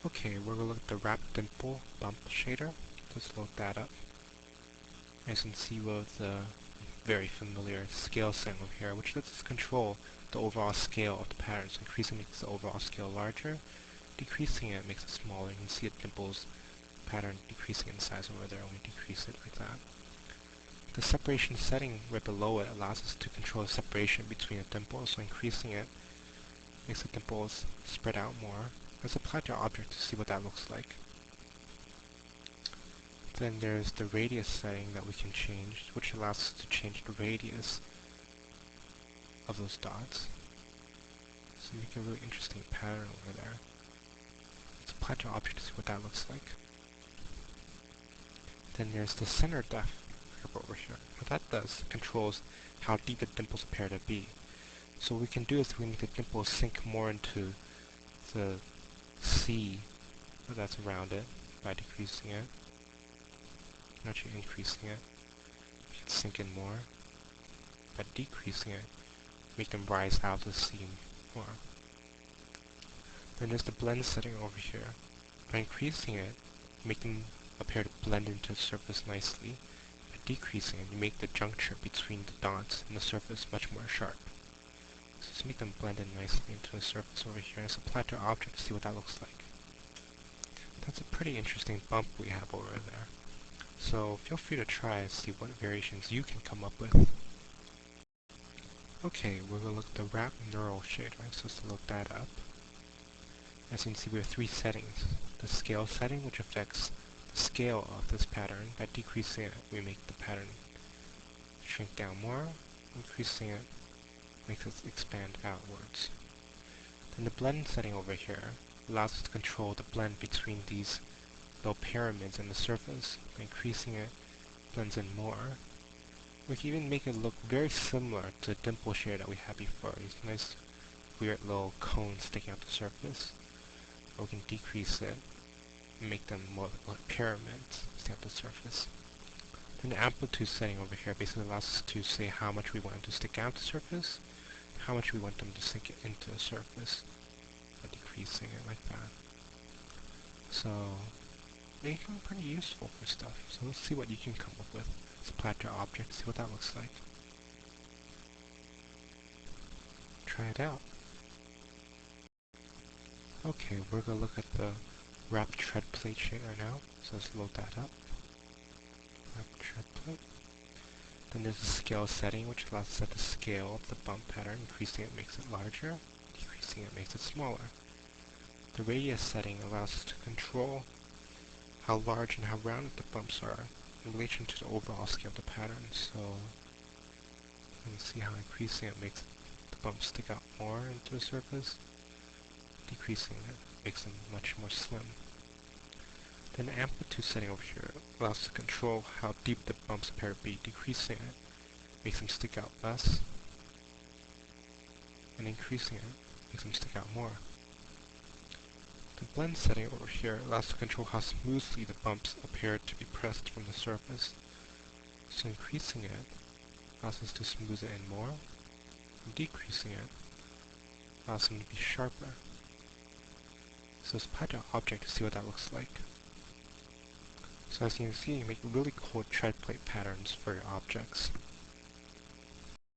Okay, we're going to look at the wrap dimple bump shader. Let's load that up. As you can see, we have the very familiar scale setting over here, which lets us control the overall scale of the pattern. So increasing makes the overall scale larger, decreasing it makes it smaller. You can see the dimples pattern decreasing in size over there when we decrease it like that. The separation setting right below it allows us to control the separation between the dimples, so increasing it makes the dimples spread out more. Let's apply to our object to see what that looks like. Then there's the radius setting that we can change, which allows us to change the radius of those dots. So make a really interesting pattern over there. Let's apply to our object to see what that looks like. Then there's the center depth over here. What that does controls how deep the dimples appear to be. So what we can do is we make the dimples sink more into the sea that's around it by decreasing it. Actually increasing it. We can sink in more. By decreasing it, make them rise out of the sea more. Then there's the blend setting over here. By increasing it, make them appear to blend into the surface nicely. By decreasing it, you make the juncture between the dots and the surface much more sharp. So just make them blend in nicely into the surface over here, and let's apply to our object to see what that looks like. That's a pretty interesting bump we have over there. So feel free to try and see what variations you can come up with. Okay, we're going to look at the wrap neural shader, so let's look that up. As you can see, we have three settings. The scale setting, which affects the scale of this pattern. By decreasing it, we make the pattern shrink down more. Increasing it makes it expand outwards. Then the blend setting over here allows us to control the blend between these little pyramids in the surface. By increasing it, blends in more. We can even make it look very similar to the dimple shader that we had before. These nice weird little cones sticking out the surface. Or we can decrease it and make them more like pyramids sticking out the surface. Then the amplitude setting over here basically allows us to say how much we want them to stick out the surface, and how much we want them to sink into the surface, by decreasing it like that. So they can be pretty useful for stuff. So let's see what you can come up with. Let's apply it to our object, see what that looks like. Try it out. Okay, we're going to look at the wrap tread plate shader now. So let's load that up. Wrap tread plate. Then there's a scale setting, which allows us to set the scale of the bump pattern. Increasing it makes it larger. Decreasing it makes it smaller. The radius setting allows us to control how large and how rounded the bumps are in relation to the overall scale of the pattern. So you can see how increasing it makes the bumps stick out more into the surface. Decreasing it makes them much more slim. Then the amplitude setting over here allows us to control how deep the bumps appear to be. Decreasing it makes them stick out less, and increasing it makes them stick out more. The blend setting over here allows us to control how smoothly the bumps appear to be pressed from the surface. So increasing it allows us to smooth it in more, and decreasing it allows them to be sharper. So let's apply to our object to see what that looks like. So as you can see, you make really cool tread plate patterns for your objects.